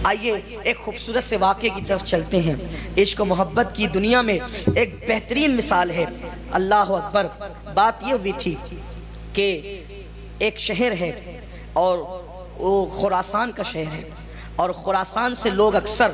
آئیے ایک خوبصورت سے واقعے کی طرف چلتے ہیں۔ عشق و محبت کی دنیا میں ایک بہترین مثال ہے۔ اللہ اکبر۔ بات یہ ہوئی تھی کہ ایک شہر ہے اور وہ خراسان کا شہر ہے، اور خراسان سے لوگ اکثر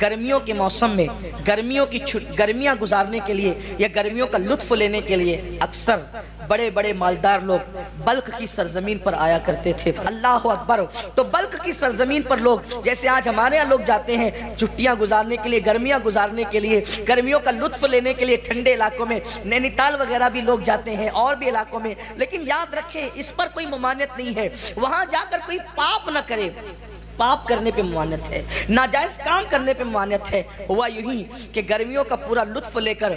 گرمیوں کے موسم میں گرمیاں گزارنے کے لیے یا گرمیوں کا لطف لینے کے لیے اکثر بڑے بڑے مالدار لوگ بلخ کی سرزمین پر آیا کرتے تھے۔ اللہ اکبر۔ تو بلخ کی سرزمین پر لوگ جیسے آج ہمارے یہاں لوگ جاتے ہیں چھٹیاں گزارنے کے لیے، گرمیاں گزارنے کے لیے، گرمیوں کا لطف لینے کے لیے ٹھنڈے علاقوں میں، نینی تال وغیرہ بھی لوگ جاتے ہیں اور بھی علاقوں میں، لیکن یاد رکھیں اس پر کوئی ممانعت نہیں ہے، وہاں جا کر کوئی پاپ نہ کرے۔ پاپ کرنے پہ ممانعت ہے، ناجائز کام کرنے پہ ممانعت ہے۔ ہوا یوں ہی کہ گرمیوں کا پورا لطف لے کر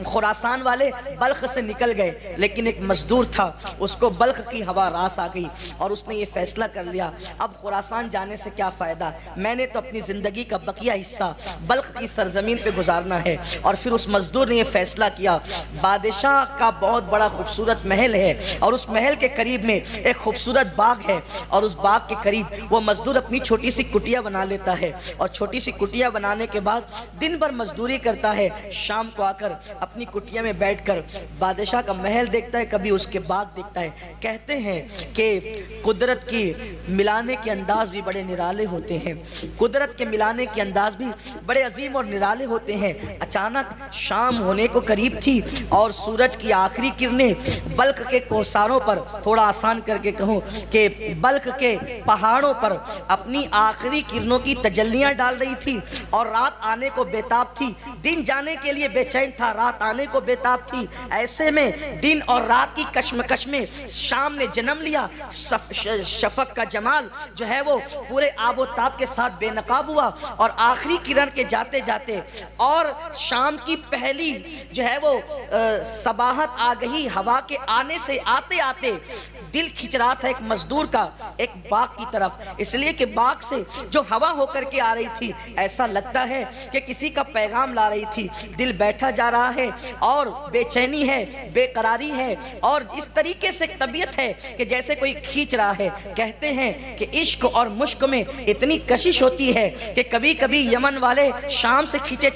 خراسان والے بلخ سے نکل گئے، لیکن ایک مزدور تھا، اس کو بلخ کی ہوا راس آ گئی اور اس نے یہ فیصلہ کر لیا اب خراسان جانے سے کیا فائدہ، میں نے تو اپنی زندگی کا بقیہ حصہ بلخ کی سرزمین پہ گزارنا ہے۔ اور پھر اس مزدور نے یہ فیصلہ کیا، بادشاہ کا بہت بڑا خوبصورت محل ہے اور اس محل کے قریب میں ایک خوبصورت باغ ہے، اور اس باغ کے قریب وہ مزدور اپنی چھوٹی سی کٹیا بنا لیتا ہے، اور چھوٹی سی کٹیا بنانے کے بعد دن بھر مزدوری کرتا ہے، شام کو آ کر اپنی کٹیا میں بیٹھ کر بادشاہ کا محل دیکھتا ہے، کبھی اس کے باغ دیکھتا ہے۔ کہتے ہیں کہ قدرت کی ملانے کے انداز بھی بڑے نرالے ہوتے ہیں، قدرت کے ملانے کے انداز بھی بڑے عظیم اور نرالے ہوتے ہیں۔ اچانک شام ہونے کو قریب تھی اور سورج کی آخری کرنیں بلخ کے کوساروں پر، تھوڑا آسان کر کے کہوں کہ بلخ کے پہاڑوں پر اپنی آخری کرنوں کی تجلیاں ڈال رہی تھی، اور رات آنے کو بیتاب تھی، دن جانے کے لیے بے چین تھا، رات آنے کو بیتاب تھی۔ ایسے میں دن اور رات کی کشمکش میں شام نے جنم لیا، شفق کا جمال جو ہے وہ پورے آب و تاب کے ساتھ بے نقاب ہوا، اور آخری کرن کے جاتے جاتے اور شام کی پہلی جو ہے وہ صباحت آ گئی، ہوا کے آنے سے آتے آتے دل کھچ رہا تھا ایک مزدور کا ایک باغ کی طرف، اس لیے کہ باغ سے جو ہوا ہو کر کے آ رہی تھی ایسا لگتا ہے کہ کسی کا پیغام لا رہی تھی۔ دل بیٹھا جا رہا ہے اور بے چینی ہے، بے قراری ہے، اور اس طریقے سے طبیعت ہے کہ جیسے کوئی کھینچ رہا ہے۔ کہتے ہیں کہ عشق اور مشق میں اتنی کشش ہوتی ہے کہ کبھی کبھی یمن والے شام سے کھینچے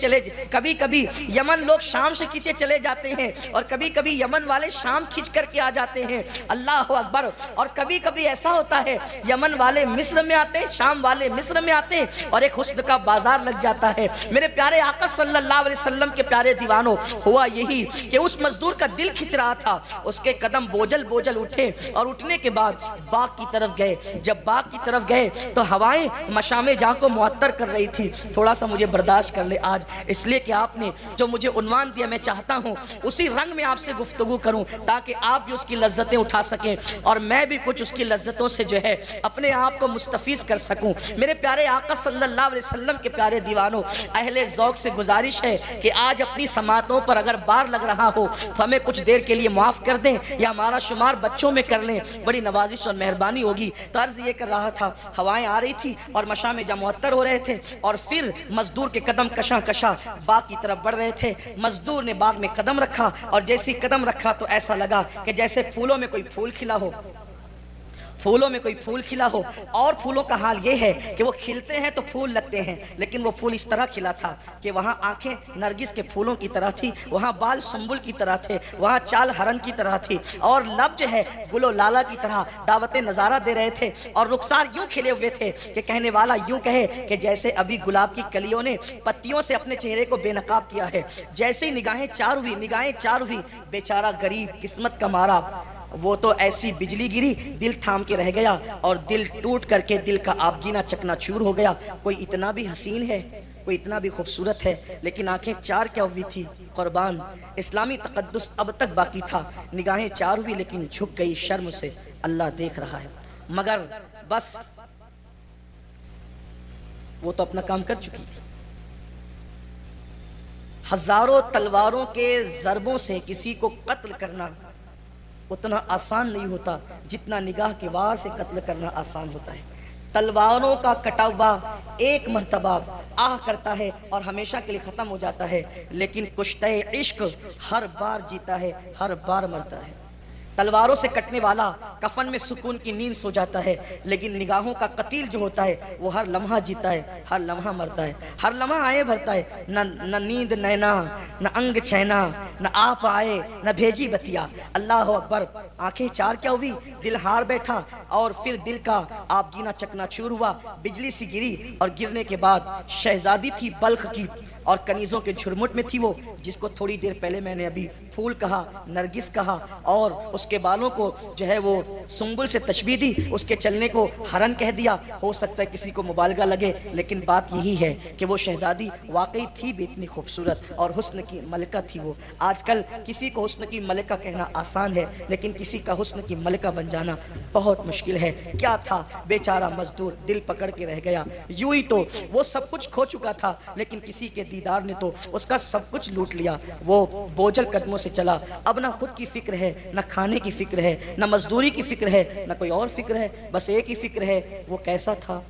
کبھی کبھی یمن لوگ شام سے کھینچے چلے جاتے ہیں، اور کبھی کبھی یمن والے شام کھینچ کر کے آ جاتے ہیں۔ اللہ اکبر۔ اور کبھی کبھی ایسا ہوتا ہے یمن والے مصر میں آتے ہیں، شام والے مصر میں آتے ہیں، اور ایک حسن کا بازار لگ جاتا ہے۔ میرے پیارے آقا صلی اللہ علیہ وسلم کے پیارے دیوانوں، ہوا یہی کہ اس مزدور کا دل کھچ رہا تھا، اس کے قدم بوجھل بوجھل اٹھے، اور اٹھنے کے بعد باغ کی طرف گئے۔ جب باغ کی طرف گئے تو ہوائیں مشام جاں کو معطر کر رہی تھی۔ تھوڑا سا مجھے برداشت کر لے آج، اس لیے کہ آپ نے جو مجھے عنوان دیا میں چاہتا ہوں اسی رنگ میں آپ سے گفتگو کروں تاکہ آپ بھی اس کی لذتیں اٹھا سکیں اور میں بھی کچھ اس کی لذتوں سے جو ہے اپنے آپ کو مستفیض کر سکوں۔ میرے پیارے آقا صلی اللہ علیہ وسلم کے پیارے دیوانوں، اہل ذوق سے گزارش ہے کہ آج اپنی سماعتوں پر اگر بار لگ رہا ہو تو ہمیں کچھ دیر کے لیے معاف کر دیں یا ہمارا شمار بچوں میں کر لیں، بڑی نوازش اور مہربانی ہوگی۔ تو عرض یہ کر رہا تھا، ہوائیں آ رہی تھی اور مشام جاں معطر ہو رہے تھے، اور پھر مزدور کے قدم کشاں کشاں باغ کی طرف بڑھ رہے تھے۔ مزدور نے باغ میں قدم رکھا، اور جیسی قدم رکھا تو ایسا لگا کہ جیسے پھولوں میں کوئی پھول کھلا ہو، پھولوں میں کوئی پھول کھلا ہو۔ اور پھولوں کا حال یہ ہے کہ وہ کھلتے ہیں تو پھول لگتے ہیں، لیکن وہ پھول اس طرح کھلا تھا کہ وہاں آنکھیں نرگس کے پھولوں کی طرح تھی، وہاں بال سنبل کی طرح تھے، وہاں چال ہرن کی طرح تھی، اور لب جو ہے گل و لالا کی طرح دعوت نظارہ دے رہے تھے، اور رخسار یوں کھلے ہوئے تھے کہ کہنے والا یوں کہے کہ جیسے ابھی گلاب کی کلیوں نے پتیوں سے اپنے چہرے کو بے نقاب کیا ہے۔ جیسے نگاہیں چار ہوئی، بیچارہ غریب قسمت کا مارا، وہ تو ایسی بجلی گری دل تھام کے رہ گیا، اور دل ٹوٹ کر کے دل کا آبگینہ چکنا چور ہو گیا۔ کوئی اتنا بھی حسین ہے، کوئی اتنا بھی خوبصورت ہے، لیکن آنکھیں چار کیا ہوئی تھی قربان، اسلامی تقدس اب تک باقی تھا، نگاہیں چار ہوئی لیکن جھک گئی شرم سے، اللہ دیکھ رہا ہے، مگر بس وہ تو اپنا کام کر چکی تھی۔ ہزاروں تلواروں کے ضربوں سے کسی کو قتل کرنا اتنا آسان نہیں ہوتا جتنا نگاہ کے وار سے قتل کرنا آسان ہوتا ہے۔ تلواروں کا کٹا ہوا ایک مرتبہ آہ کرتا ہے اور ہمیشہ کے لیے ختم ہو جاتا ہے، لیکن کشتہ عشق ہر بار جیتا ہے، ہر بار مرتا ہے۔ تلواروں سے کٹنے والا کفن میں سکون کی نیند سو جاتا ہے، لیکن نگاہوں کا قتیل جو ہوتا ہے وہ ہر لمحہ جیتا ہے، ہر لمحہ مرتا ہے، ہر لمحہ آئے بھرتا ہے، نہ نیند نینا، نہ انگ چینا، نہ آپ آئے، نہ بھیجی بتیا۔ اللہ اکبر۔ آنکھیں چار کیا ہوئی، دل ہار بیٹھا، اور پھر دل کا آپ گینا چکنا چور ہوا، بجلی سی گری، اور گرنے کے بعد شہزادی تھی بلخ کی، اور کنیزوں کے جھرمٹ میں تھی وہ، جس کو تھوڑی دیر پہلے میں نے ابھی پھول کہا، نرگس کہا، اور اس کے بالوں کو جو ہے وہ سنبل سے تشبیہ دی، اس کے چلنے کو ہرن کہہ دیا۔ ہو سکتا ہے کسی کو مبالغہ لگے، لیکن بات یہی ہے کہ وہ شہزادی واقعی تھی بھی اتنی خوبصورت، اور حسن کی ملکہ تھی وہ۔ آج کل کسی کو حسن کی ملکہ کہنا آسان ہے، لیکن کسی کا حسن کی ملکہ بن جانا بہت مشکل ہے۔ کیا تھا بیچارہ مزدور، دل پکڑ کے رہ گیا۔ یوں ہی تو وہ سب کچھ کھو چکا تھا، لیکن کسی کے دیدار نے تو اس کا سب کچھ لوٹ لیا۔ وہ بوجھل قدموں سے چلا، اب نہ خود کی فکر ہے، نہ کھانے کی فکر ہے، نہ مزدوری کی فکر ہے، نہ کوئی اور فکر ہے، بس ایک ہی فکر ہے، وہ کیسا تھا،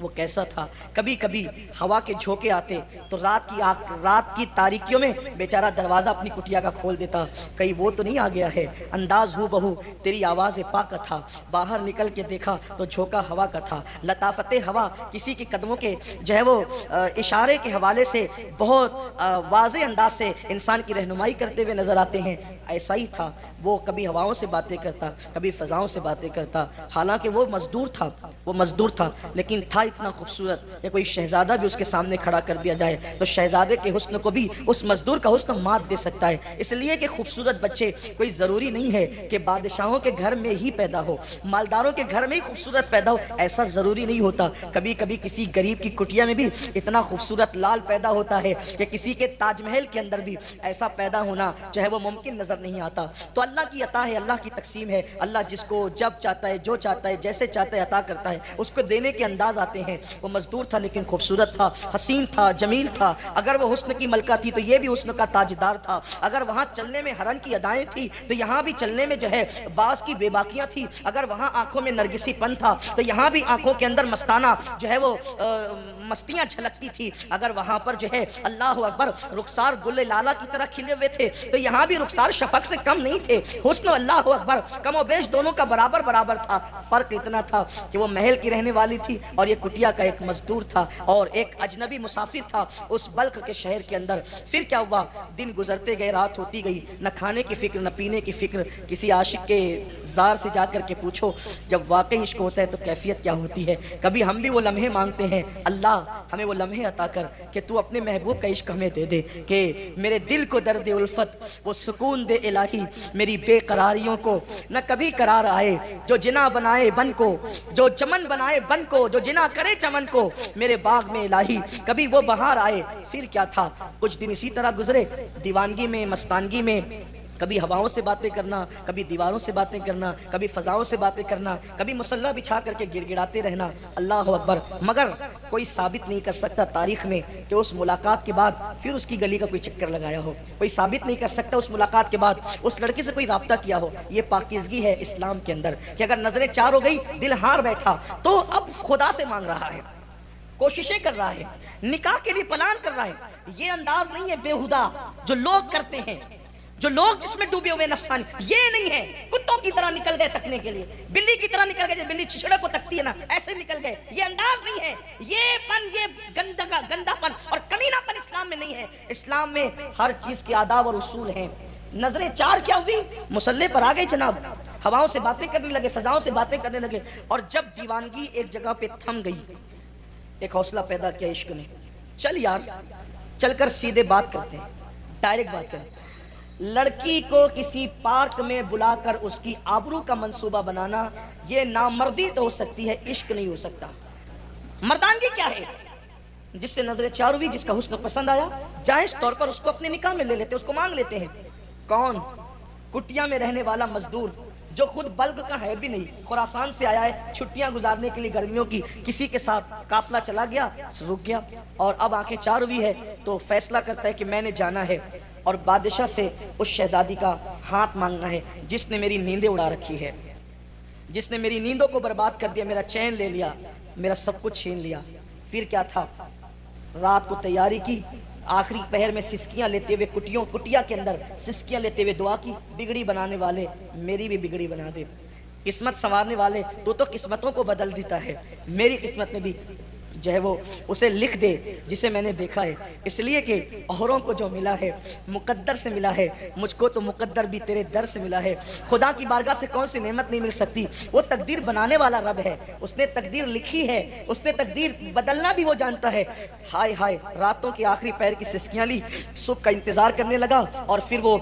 وہ کیسا تھا۔ کبھی کبھی ہوا کے جھونکے آتے تو رات کی تاریکیوں میں بیچارہ دروازہ اپنی کٹیا کا کھول دیتا، کہیں وہ تو نہیں آ گیا ہے۔ انداز ہو بہو تیری آواز پاک کا تھا، باہر نکل کے دیکھا تو جھونکا ہوا کا تھا۔ لطافت ہوا کسی کے قدموں کے جو ہے وہ اشارے کے حوالے سے بہت واضح انداز سے انسان کی رہنمائی کرتے ہوئے نظر آتے ہیں۔ ایسا ہی تھا وہ، کبھی ہواؤں سے باتیں کرتا، کبھی فضاؤں سے باتیں کرتا۔ حالانکہ وہ مزدور تھا، لیکن تھا اتنا خوبصورت کہ کوئی شہزادہ بھی اس کے سامنے کھڑا کر دیا جائے تو شہزادے کے حسن کو بھی اس مزدور کا حسن مات دے سکتا ہے۔ اس لیے کہ خوبصورت بچے کوئی ضروری نہیں ہے کہ بادشاہوں کے گھر میں ہی پیدا ہو، مالداروں کے گھر میں ہی خوبصورت پیدا ہو، ایسا ضروری نہیں ہوتا۔ کبھی کبھی کسی غریب کی کٹیا میں بھی اتنا خوبصورت لال پیدا ہوتا ہے کہ کسی کے تاج محل کے اندر بھی ایسا پیدا ہونا جو ہے وہ ممکن نظر نہیں آتا۔ تو اللہ کی عطا ہے، اللہ کی تقسیم ہے، اللہ جس کو جب چاہتا ہے، جو چاہتا ہے، جیسے چاہتا ہے عطا کرتا ہے، اس کو دینے کے انداز آتے ہیں۔ وہ مزدور تھا لیکن خوبصورت تھا، حسین تھا، جمیل تھا۔ اگر وہ حسن کی ملکہ تھی تو یہ بھی حسن کا تاجدار تھا۔ اگر وہاں چلنے میں ہرن کی ادائیں تھی تو یہاں بھی چلنے میں جو ہے باز کی بے باکیاں تھی۔ اگر وہاں آنکھوں میں نرگسی پن تھا تو یہاں بھی آنکھوں کے اندر مستانہ جو ہے وہ مستیاں جھلکتی تھی۔ اگر وہاں پر جو ہے اللہ اکبر رخسار گل لالا کی طرح کھلے ہوئے تھے تو یہاں بھی رخسار شفق سے کم نہیں تھے۔ حسن اللہ اکبر کم و بیش دونوں کا برابر تھا، فرق اتنا تھا کہ وہ محل کی رہنے والی تھی اور یہ کٹیا کا ایک مزدور تھا اور ایک اجنبی مسافر تھا اس بلخ کے شہر کے اندر۔ پھر کیا ہوا، دن گزرتے گئے، رات ہوتی گئی، نہ کھانے کی فکر، نہ پینے کی فکر۔ کسی عاشق کے زار سے جا کر کے پوچھو جب واقعی عشق ہوتا ہے تو کیفیت کیا ہوتی ہے۔ کبھی ہم بھی وہ لمحے مانگتے ہیں، اللہ ہمیں وہ لمحے عطا کر کہ تو اپنے محبوب کا عشق ہمیں دے دے، کہ میرے دل کو درد الفت وہ سکون دے الہی، میری بے قراریوں کو نہ کبھی قرار آئے، جو جنا بنائے بن کو، جو چمن بنائے بن کو، جو جنا کرے چمن کو، میرے باغ میں الہی کبھی وہ بہار آئے۔ پھر کیا تھا، کچھ دن اسی طرح گزرے، دیوانگی میں، مستانگی میں، کبھی ہواؤں سے باتیں کرنا، کبھی دیواروں سے باتیں کرنا، کبھی فضاؤں سے باتیں کرنا، کبھی مصلح بچھا کر کے گڑ گڑاتے رہنا، اللہ اکبر۔ مگر کوئی ثابت نہیں کر سکتا تاریخ میں کہ اس ملاقات کے بعد پھر اس کی گلی کا کوئی چکر لگایا ہو، کوئی ثابت نہیں کر سکتا اس ملاقات کے بعد اس لڑکی سے کوئی رابطہ کیا ہو۔ یہ پاکیزگی ہے اسلام کے اندر کہ اگر نظریں چار ہو گئی، دل ہار بیٹھا تو اب خدا سے مانگ رہا ہے، کوششیں کر رہا ہے، نکاح کے لیے پلان کر رہا ہے۔ یہ انداز نہیں ہے بیہودہ جو لوگ کرتے ہیں، جو لوگ جس میں ڈوبے ہوئے نفسانی، یہ نہیں ہے کتوں کی طرح نکل گئے تکنے کے لیے، بلی کی طرح نکل گئے، جب بلی چھچڑے کو تکتی ہے نا ایسے نکل گئے۔ یہ انداز نہیں ہے، یہ گندا پن اور کمینہ پن اسلام میں نہیں ہے۔ اسلام میں ہر چیز کے آداب اور اصول ہیں۔ نظریں چار کیا ہوئی، مصلے پر آ گئے جناب، ہواؤں سے باتیں کرنے لگے، فضاؤں سے باتیں کرنے لگے، اور جب دیوانگی ایک جگہ پہ تھم گئی، ایک حوصلہ پیدا کیا عشق نے، چل یار چل کر سیدھے بات کرتے ہیں، ڈائریکٹ بات کریں۔ لڑکی کو کسی پارک میں بلا کر اس کی آبرو کا منصوبہ بنانا یہ نامردی تو ہو سکتی ہے، عشق نہیں ہو سکتا۔ مردانگی کیا ہے، جس سے نظر چار ہوئی، جس کا حسن پسند آیا، جائز طور پر اس کو اپنے نکاح میں لے لیتے، اس کو مانگ لیتے ہیں۔ کون، کٹیا میں رہنے والا مزدور جو خود بلخ کا ہے بھی نہیں، خراسان سے آیا ہے چھٹیاں گزارنے کے لیے گرمیوں کی، کسی کے ساتھ قافلہ چلا گیا، رک گیا، اور اب آنکھیں چار ہوئی ہے تو فیصلہ کرتا ہے کہ میں نے جانا ہے اور بادشاہ سے اس شہزادی کا ہاتھ مانگنا ہے جس نے میری نیندیں اڑا رکھی ہے، جس نے میری نیندوں کو برباد کر دیا، میرا چین لے لیا، میرا سب کچھ چھین لیا۔ پھر کیا تھا، رات کو تیاری کی، آخری پہر میں سسکیاں لیتے ہوئے کٹیا کے اندر سسکیاں لیتے ہوئے دعا کی، بگڑی بنانے والے میری بھی بگڑی بنا دے، قسمت سنوارنے والے تو قسمتوں کو بدل دیتا ہے، میری قسمت میں بھی جو ہے وہ اسے لکھ دے جسے میں نے دیکھا ہے، اس لیے کہ اوروں کو جو ملا ہے مقدر سے ملا ہے، مجھ کو تو مقدر بھی تیرے در سے ملا ہے۔ خدا کی بارگاہ سے کون سی نعمت نہیں مل سکتی؟ وہ تقدیر بنانے والا رب ہے، اس نے تقدیر لکھی ہے، اس نے تقدیر بدلنا بھی وہ جانتا ہے۔ ہائے ہائے، راتوں کی آخری پہر کی سسکیاں لی، صبح کا انتظار کرنے لگا، اور پھر وہ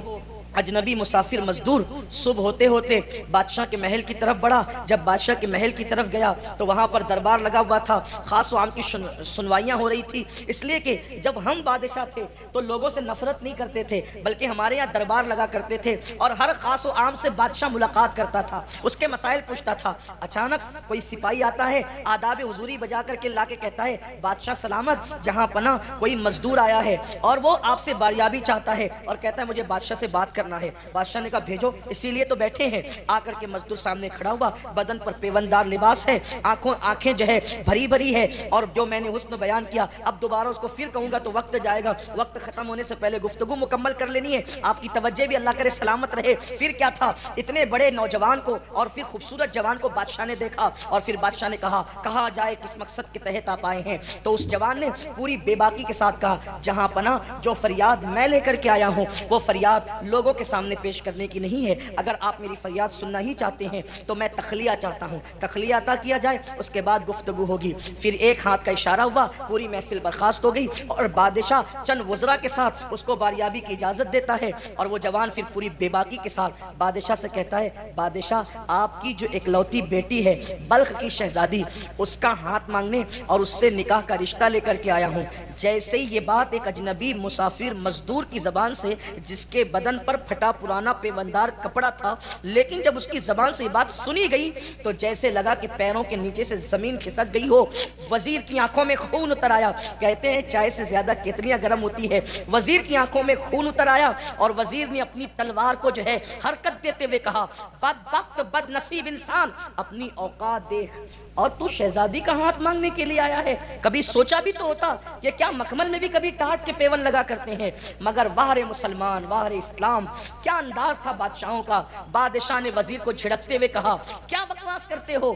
اجنبی مسافر مزدور صبح ہوتے ہوتے بادشاہ کے محل کی طرف بڑھا۔ جب بادشاہ کے محل کی طرف گیا تو وہاں پر دربار لگا ہوا تھا، خاص و عام کی سنوائیاں ہو رہی تھی، اس لیے کہ جب ہم بادشاہ تھے تو لوگوں سے نفرت نہیں کرتے تھے، بلکہ ہمارے یہاں دربار لگا کرتے تھے اور ہر خاص و عام سے بادشاہ ملاقات کرتا تھا، اس کے مسائل پوچھتا تھا۔ اچانک کوئی سپاہی آتا ہے، آداب حضوری بجا کر کے لا کے کہتا ہے، بادشاہ سلامت، جہاں پناہ کوئی مزدور آیا ہے اور وہ آپ سے باریابی چاہتا ہے اور کہتا ہے مجھے بادشاہ سے بات کرنا ہے۔ بادشاہ نے کہا بھیجو، اسی لیے تو بیٹھے ہیں۔ آ کر کے مزدور سامنے کھڑا ہوا، بدن پر پیوندار لباس ہے، آنکھیں جو ہے بھری بھری ہے، اور جو میں نے حسن بیان کیا اب دوبارہ اس کو پھر کہوں گا تو وقت جائے گا، وقت ختم ہونے سے پہلے گفتگو مکمل کر لینی ہے، آپ کی توجہ بھی اللہ کرے سلامت رہے۔ پھر کیا تھا، اتنے بڑے نوجوان کو اور پھر خوبصورت جوان کو بادشاہ نے دیکھا، اور پھر بادشاہ نے کہا جائے کس مقصد کے تحت آپ آئے ہیں؟ تو اس جوان نے پوری بے باکی کے ساتھ کہا، جہاں پناہ جو فریاد میں لے کر کے آیا ہوں وہ فریاد لوگوں کے سامنے پیش کرنے کی نہیں ہے، اگر آپ میری فریاد سننا ہی چاہتے ہیں تو میں تخلیہ چاہتا ہوں، تخلیہ عطا کیا جائے، اس کے بعد گفتگو ہوگی۔ پھر ایک ہاتھ کا اشارہ ہوا، پوری محفل برخاست ہو گئی، اور بادشاہ چند وزراء کے ساتھ اس کو باریابی کی اجازت دیتا ہے، اور وہ جوان پھر پوری بے باکی کے ساتھ بادشاہ سے کہتا ہے، بادشاہ آپ کی جو اکلوتی بیٹی ہے بلخ کی شہزادی، اس کا ہاتھ مانگنے اور اس سے نکاح کا رشتہ لے کر کے آیا ہوں۔ جیسے ہی یہ بات ایک اجنبی مسافر مزدور کی زبان سے، جس کے بدن پر پھٹا پرانا پیوندار کپڑا تھا، لیکن جب اس کی زبان سے یہ بات سنی گئی تو جیسے لگا کہ پیروں کے نیچے سے زمین کھسک گئی ہو۔ وزیر کی آنکھوں میں خون اتر آیا، کہتے ہیں چائے سے زیادہ کتنیاں گرم ہوتی ہے، وزیر کی آنکھوں میں خون اتر آیا، اور وزیر نے اپنی تلوار کو جو ہے حرکت دیتے ہوئے کہا، بدبخت بد نصیب انسان، اپنی اوقات دیکھ، اور تو شہزادی کا ہاتھ مانگنے کے لیے آیا ہے؟ کبھی سوچا بھی تو ہوتا کہ کیا مکمل میں بھی کبھی ٹاٹ کے پیون لگا کرتے ہیں؟ مگر واہ رے مسلمان، واہ رے اسلام، کیا انداز تھا بادشاہوں کا۔ بادشاہ نے وزیر کو جھڑکتے ہوئے کہا، کیا بکواس کرتے ہو؟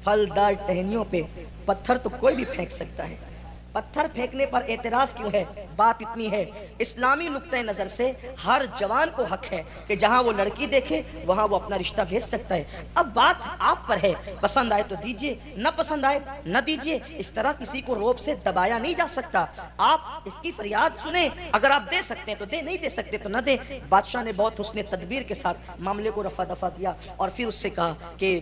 پھلدار ٹہنیوں پہ پتھر تو کوئی بھی پھینک سکتا ہے، پتھر پھینکنے پر اعتراض کیوں ہے؟ بات اتنی ہے، اسلامی نقطۂ نظر سے ہر جوان کو حق ہے کہ جہاں وہ لڑکی دیکھے وہاں وہ اپنا رشتہ بھیج سکتا ہے۔ اب بات آپ پر ہے، پسند آئے تو دیجئے، نہ پسند آئے نہ دیجئے، اس طرح کسی کو روب سے دبایا نہیں جا سکتا۔ آپ اس کی فریاد سنیں، اگر آپ دے سکتے ہیں تو دے، نہیں دے سکتے تو نہ دیں۔ بادشاہ نے بہت حسن تدبیر کے ساتھ معاملے کو رفع دفع کیا، اور پھر اس سے کہا کہ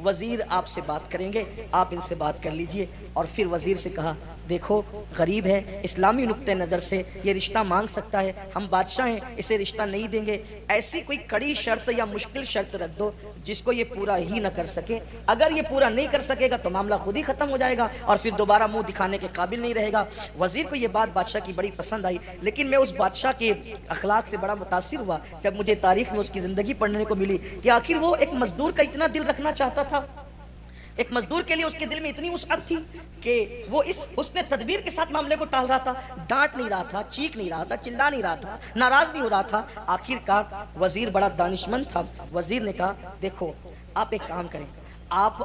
وزیر آپ سے بات کریں گے، آپ ان سے بات کر لیجئے۔ اور پھر وزیر سے کہا، دیکھو غریب ہے، اسلامی نقطۂ نظر سے یہ رشتہ مانگ سکتا ہے، ہم بادشاہ ہیں، اسے رشتہ نہیں دیں گے، ایسی کوئی کڑی شرط یا مشکل شرط رکھ دو جس کو یہ پورا ہی نہ کر سکے، اگر یہ پورا نہیں کر سکے گا تو معاملہ خود ہی ختم ہو جائے گا اور پھر دوبارہ منہ دکھانے کے قابل نہیں رہے گا۔ وزیر کو یہ بات بادشاہ کی بڑی پسند آئی، لیکن میں اس بادشاہ کے اخلاق سے بڑا متاثر ہوا جب مجھے تاریخ میں اس کی زندگی پڑھنے کو ملی کہ آخر وہ ایک مزدور کا اتنا دل رکھنا چاہتا تھا، ایک مزدور کے لیے اس کے دل میں اتنی وسعت تھی کہ وہ اس حسن تدبیر کے ساتھ معاملے کو ٹال رہا تھا، ڈانٹ نہیں رہا تھا، چیخ نہیں رہا تھا، چلا نہیں رہا تھا، ناراض نہیں ہو رہا تھا۔ آخر کار وزیر بڑا دانشمند تھا، وزیر نے کہا، دیکھو آپ ایک کام کریں، آپ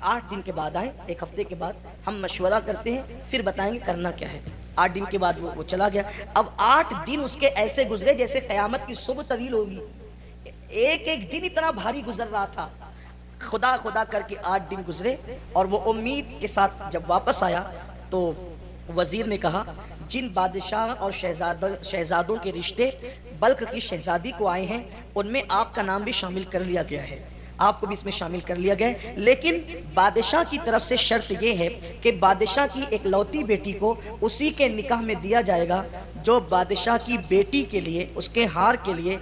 8 دن کے بعد آئیں، ایک ہفتے کے بعد ہم مشورہ کرتے ہیں، پھر بتائیں گے کرنا کیا ہے۔ 8 دن کے بعد وہ چلا گیا۔ اب 8 دن اس کے ایسے گزرے جیسے قیامت کی صبح طویل ہوگی، ایک ایک دن اتنا بھاری گزر رہا تھا۔ خدا خدا کر کے 8 دن گزرے، اور وہ امید کے ساتھ جب واپس آیا تو وزیر نے کہا، جن بادشاہ اور شہزادوں کے رشتے بلخ کی شہزادی کو آئے ہیں ان میں آپ کا نام بھی شامل کر لیا گیا ہے، آپ کو بھی اس میں شامل کر لیا گیا ہے، لیکن بادشاہ کی طرف سے شرط یہ ہے کہ بادشاہ کی اکلوتی بیٹی کو اسی کے نکاح میں دیا جائے گا جو بادشاہ کی بیٹی کے لیے، اس کے ہار کے لیے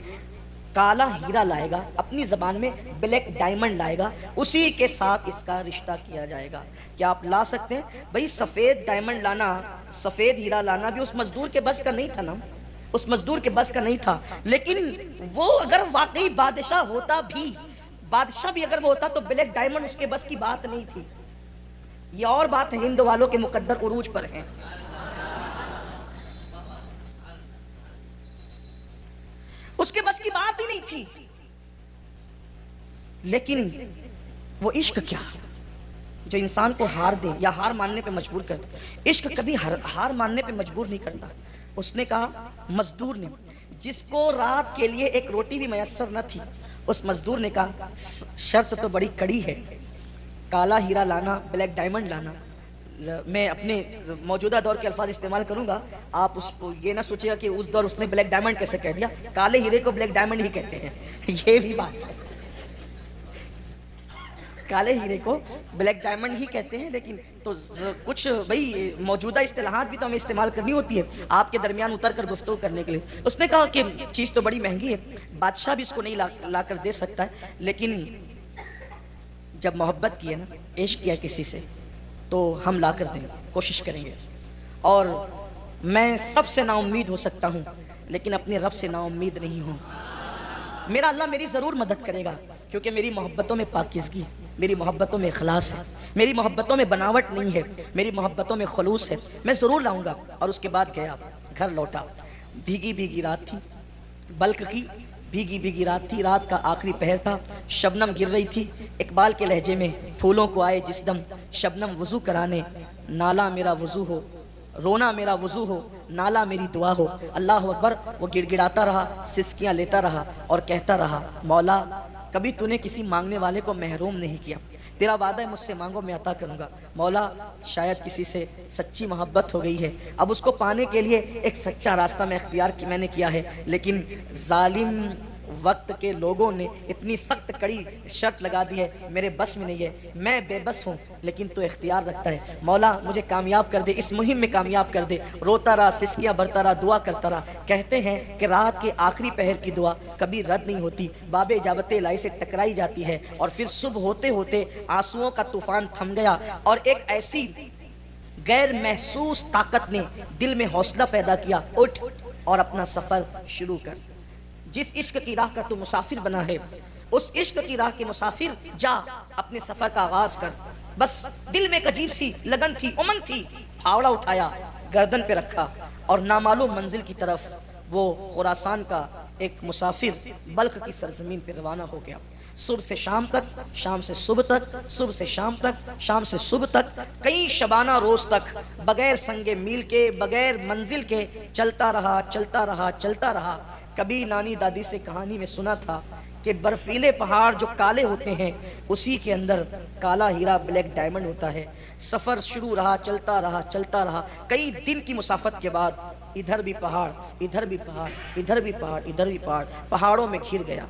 کالا ہیرا لائے گا، اپنی زبان میں بلیک ڈائمنڈ لائے گا، اسی کے ساتھ اس کا رشتہ کیا جائے گا۔ کیا آپ لا سکتے ہیں؟ بھئی سفید ڈائمنڈ لانا، سفید ہیرا لانا بھی اس مزدور کے بس کا نہیں تھا نا، اس مزدور کے بس کا نہیں تھا، لیکن وہ اگر واقعی بادشاہ ہوتا بھی، بادشاہ بھی اگر وہ ہوتا تو بلیک ڈائمنڈ اس کے بس کی بات نہیں تھی۔ یہ اور بات ہے، ہند والوں کے مقدر عروج پر ہیں، نہیں تھی، لیکن وہ عشق کیا جو انسان کو ہار دے یا ہار ماننے پہ مجبور کر دے۔ عشق کبھی ہار ماننے پہ مجبور نہیں کرتا۔ اس نے کہا، مزدور نے جس کو رات کے لیے ایک روٹی بھی میسر نہ تھی، اس مزدور نے کہا شرط تو بڑی کڑی ہے، کالا ہیرا لانا، بلیک ڈائمنڈ لانا۔ میں اپنے موجودہ دور کے الفاظ استعمال کروں گا، آپ اس کو یہ نہ سوچے گا کہ اس دور اس نے بلیک ڈائمنڈ کیسے کہہ دیا، کالے ہیرے کو بلیک ڈائمنڈ ہی کہتے ہیں، یہ بھی بات ہے، کالے ہیرے کو بلیک ڈائمنڈ ہی کہتے ہیں، لیکن تو کچھ بھئی موجودہ اصطلاحات بھی تو ہمیں استعمال کرنی ہوتی ہے آپ کے درمیان اتر کر گفتگو کرنے کے لیے۔ اس نے کہا کہ چیز تو بڑی مہنگی ہے، بادشاہ بھی اس کو نہیں لا کر دے سکتا ہے، لیکن جب محبت کی ہے نا، عشق کیا کسی سے، تو ہم لا کر دیں، کوشش کریں گے۔ اور میں سب سے نا امید ہو سکتا ہوں، لیکن اپنے رب سے نا امید نہیں ہوں۔ میرا اللہ میری ضرور مدد کرے گا، کیونکہ میری محبتوں میں پاکیزگی ہے، میری محبتوں میں اخلاص ہے، میری محبتوں میں بناوٹ نہیں ہے، میری محبتوں میں خلوص ہے، میں ضرور لاؤں گا۔ اور اس کے بعد گیا، گھر لوٹا، بھیگی بھیگی رات تھی، بلک کی بھیگی بھیگی رات تھی، رات کا آخری پہر تھا، شبنم گر رہی تھی۔ اقبال کے لہجے میں، پھولوں کو آئے جس دم شبنم وضو کرانے، نالا میرا وضو ہو، رونا میرا وضو ہو، نالا میری دعا ہو۔ اللہ اکبر۔ وہ گڑ گڑاتا رہا، سسکیاں لیتا رہا اور کہتا رہا، مولا کبھی تو نے کسی مانگنے والے کو محروم نہیں کیا، تیرا وعدہ ہے مجھ سے مانگو میں عطا کروں گا۔ مولا شاید کسی سے سچی محبت ہو گئی ہے، اب اس کو پانے کے لیے ایک سچا راستہ میں نے کیا ہے، لیکن ظالم وقت کے لوگوں نے اتنی سخت کڑی شرط لگا دی ہے، میرے بس میں نہیں ہے، میں بے بس ہوں، لیکن تو اختیار رکھتا ہے۔ مولا مجھے کامیاب کر دے، اس مہم میں کامیاب کر دے۔ روتا رہا، سسکیاں بھرتا رہا، دعا کرتا رہا۔ کہتے ہیں کہ رات کے آخری پہر کی دعا کبھی رد نہیں ہوتی، باب اجابت الہی سے ٹکرائی جاتی ہے، اور پھر صبح ہوتے ہوتے آنسوؤں کا طوفان تھم گیا، اور ایک ایسی غیر محسوس طاقت نے دل میں حوصلہ پیدا کیا، اٹھ اور اپنا سفر شروع کر۔ جس عشق کی راہ کا تو مسافر بنا ہے، اس عشق کی راہ کے مسافر جا، اپنے سفر کا آغاز کر۔ بس دل میں ایک عجیب سی لگن تھی، امنگ تھی، پھاوڑا اٹھایا، گردن پہ رکھا، اور نامعلوم منزل کی طرف وہ خراسان کا ایک مسافر بلخ کی سرزمین پہ روانہ ہو گیا۔ صبح سے شام تک، شام سے صبح تک، صبح سے شام تک، شام سے صبح تک، کئی شبانہ روز تک بغیر سنگ میل کے، بغیر منزل کے چلتا رہا، چلتا رہا، چلتا رہا۔ کبھی نانی دادی سے کہانی میں سنا تھا کہ برفیلے پہاڑ جو کالے ہوتے ہیں، اسی کے اندر کالا ہیرا بلیک ڈائمنڈ ہوتا ہے۔ سفر شروع رہا، چلتا رہا، چلتا رہا، کئی دن کی مسافت کے بعد ادھر بھی پہاڑ، ادھر بھی پہاڑ، ادھر بھی پہاڑ، ادھر بھی پہاڑ، پہاڑوں میں گھر گیا۔